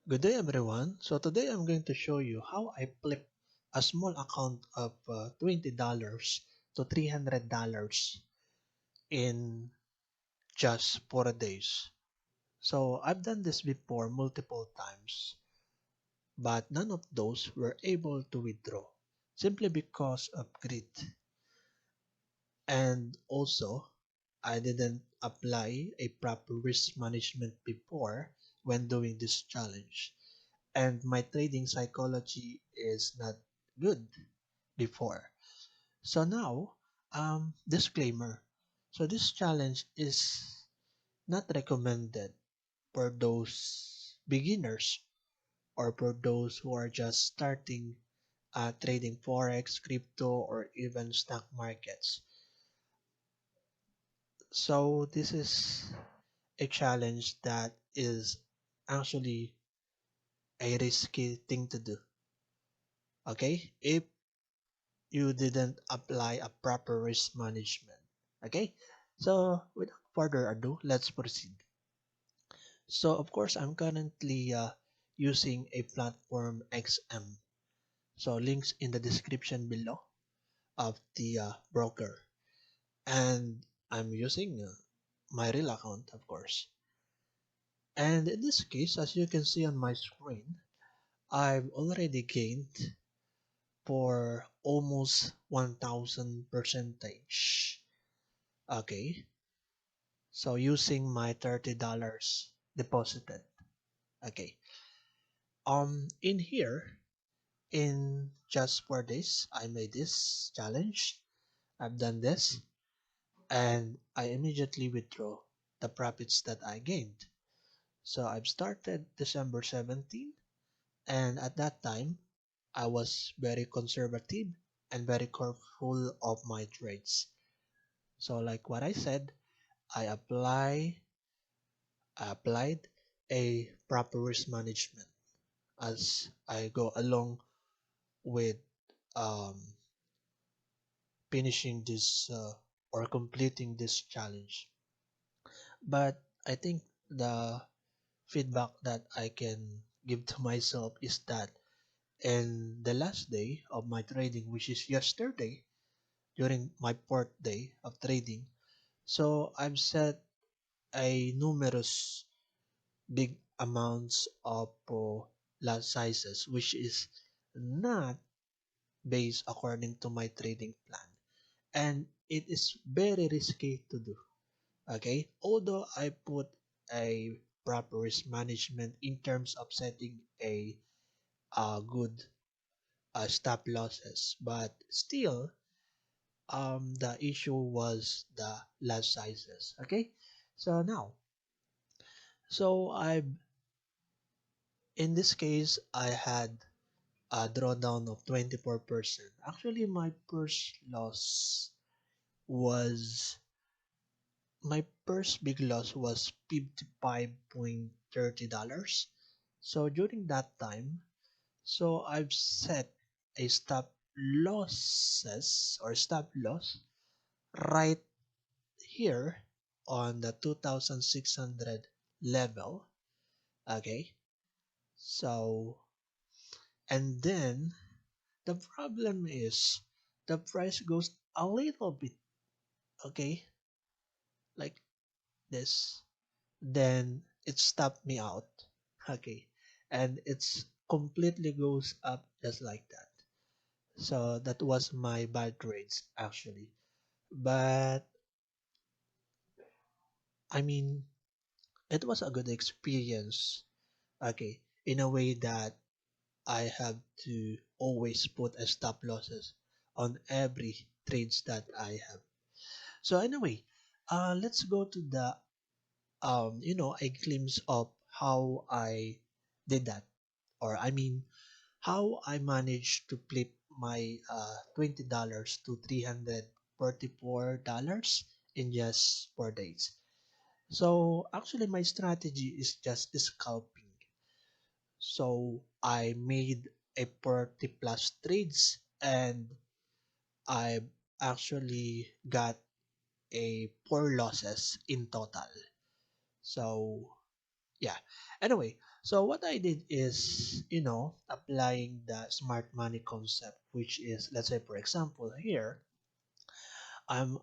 Good day everyone. So today I'm going to show you how I flip a small account of $20 to $300 in just 4 days. So I've done this before multiple times, but none of those were able to withdraw simply because of greed. And also, I didn't apply a proper risk management before when doing this challenge. And my trading psychology is not good before. So now, disclaimer. So this challenge is not recommended for those beginners or for those who are just starting trading forex, crypto, or even stock markets. So this is a challenge that is actually a risky thing to do. Okay, if you didn't apply a proper risk management. Okay, so without further ado, let's proceed. So, of course, I'm currently using a platform XM. So, links in the description below of the broker. And I'm using my real account, of course. And in this case, as you can see on my screen, I've already gained for almost 1000 percentage. Okay, so using my $30 deposited. Okay. In here, in just 4 days, I made this challenge. I've done this, and I immediately withdraw the profits that I gained. So I've started December 17, and at that time, I was very conservative and very careful of my trades. So like what I said, I applied a proper risk management as I go along with um, finishing this or completing this challenge. But I think the feedback that I can give to myself is that in the last day of my trading, which is yesterday, during my fourth day of trading, so I've set a numerous big amounts of lot sizes, which is not based according to my trading plan. And it is very risky to do. Okay, although I put a proper risk management in terms of setting a good stop losses, but still, the issue was the lot sizes. Okay, so now, so I in this case I had a drawdown of 24%. Actually, my first loss was my first big loss was $55.30. So during that time, so I've set a stop losses or stop loss right here on the 2600 level. Okay, so and then the problem is the price goes a little bit, okay, like this, then it stopped me out. Okay, and it's completely goes up just like that. So that was my bad trades actually. But I mean, it was a good experience. Okay, in a way that I have to always put a stop losses on every trades that I have. So anyway, let's go to the a glimpse of how I did that, or I mean how I managed to flip my $20 to $344 in just 4 days. So actually my strategy is just scalping. So I made a 40 plus trades and I actually got a 4 losses in total. So yeah. Anyway, So what I did is, applying the smart money concept, which is, let's say, for example, here, I'm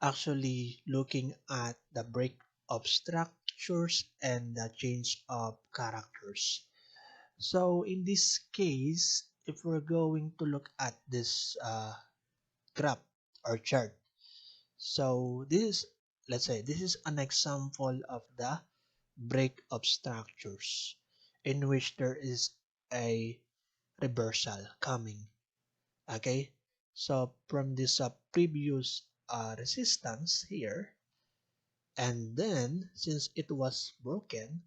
actually looking at the break of structures and the change of characters. So in this case, if we're going to look at this graph or chart, so this is, let's say, this is an example of the break of structures in which there is a reversal coming. Okay, so from this previous resistance here, and then since it was broken,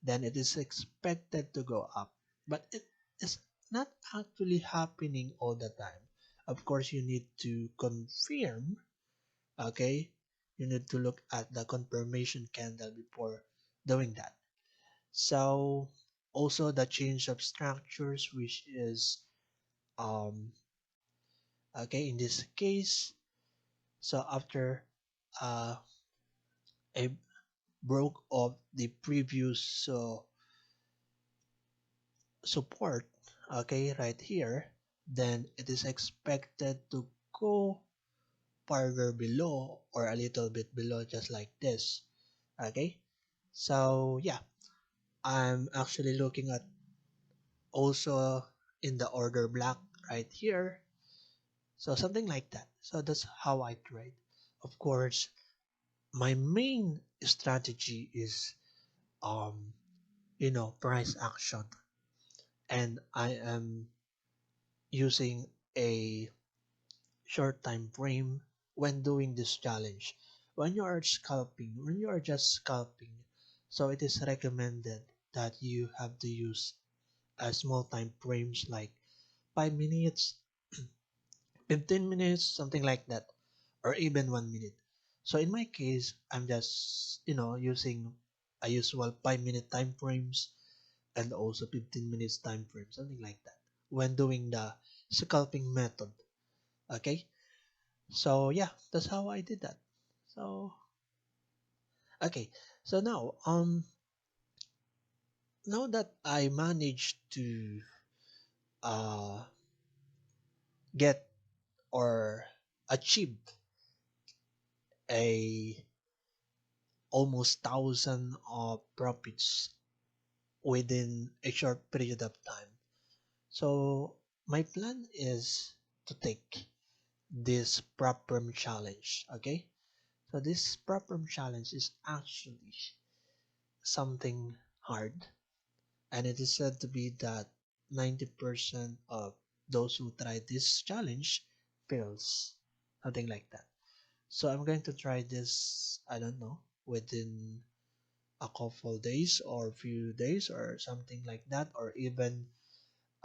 then it is expected to go up, but it is not actually happening all the time. Of course, you need to confirm. Okay, you need to look at the confirmation candle before doing that. So also the change of structures, which is um okay, in this case, so after uh a broke of the previous support, okay, right here, then it is expected to go farther below or a little bit below, just like this. Okay, so yeah, I'm actually looking at also in the order block right here, so something like that. So that's how I trade. Of course, my main strategy is um price action, and I am using a short time frame when doing this challenge. When you are just scalping, so it is recommended that you have to use a small time frames like 5 minutes, 15 minutes, something like that, or even 1 minute. So in my case, I'm just, using a usual 5-minute time frames and also 15 minutes time frame, something like that, when doing the scalping method. Okay, so yeah, that's how I did that. So okay, so now that I managed to uh get or achieve a almost thousand of profits within a short period of time. So my plan is to take this prop firm challenge. Okay, so this prop firm challenge is actually something hard, and it is said to be that 90% of those who try this challenge fails, something like that. So I'm going to try this, I don't know, within a couple days or few days or something like that, or even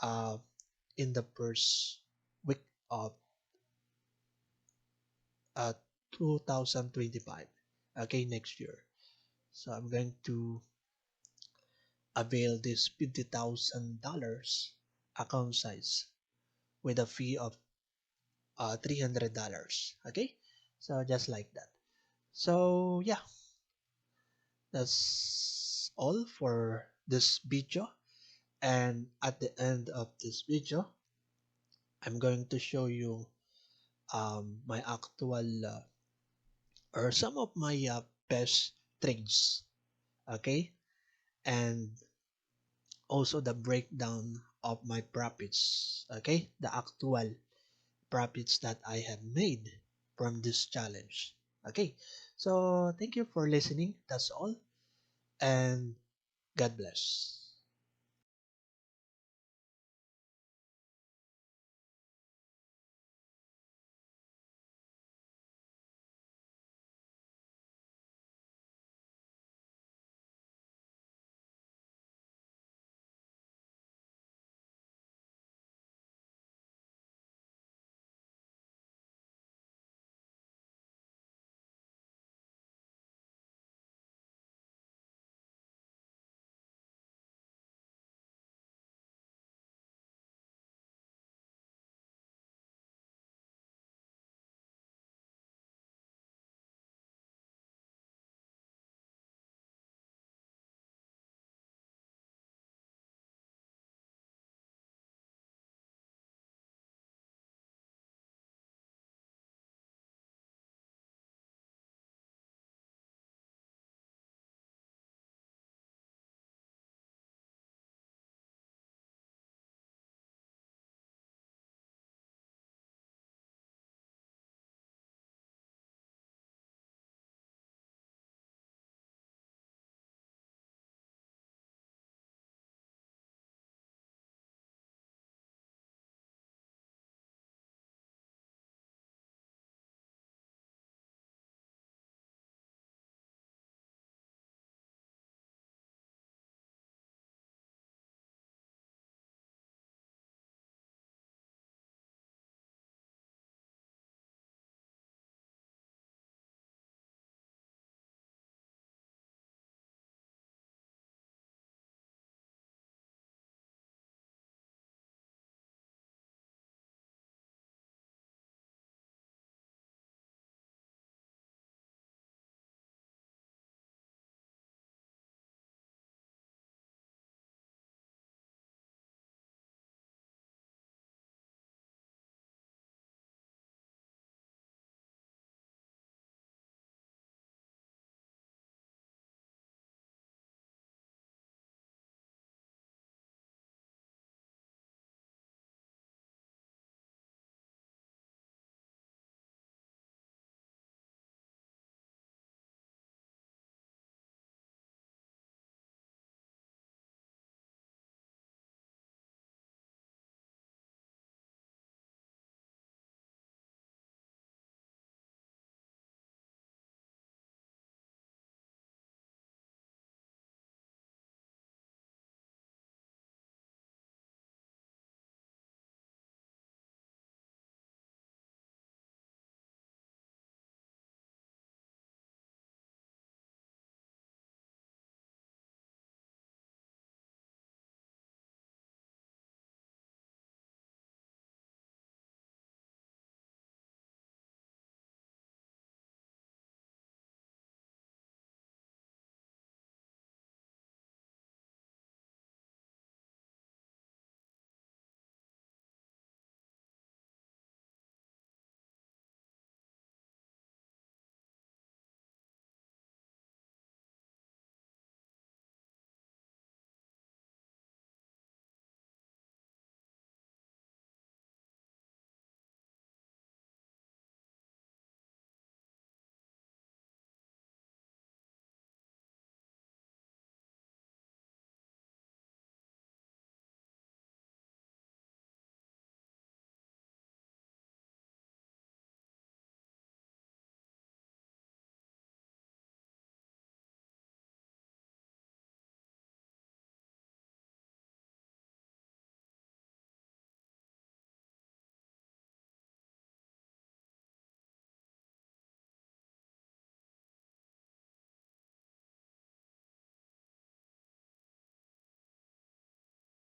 uh, in the first week of uh, 2025, okay, next year. So I'm going to avail this $50,000 account size with a fee of $300. Okay, so just like that. So yeah, that's all for this video, and at the end of this video, I'm going to show you my actual or some of my best trades. Okay, and also the breakdown of my profits. Okay, the actual profits that I have made from this challenge. Okay, so thank you for listening. That's all, and God bless.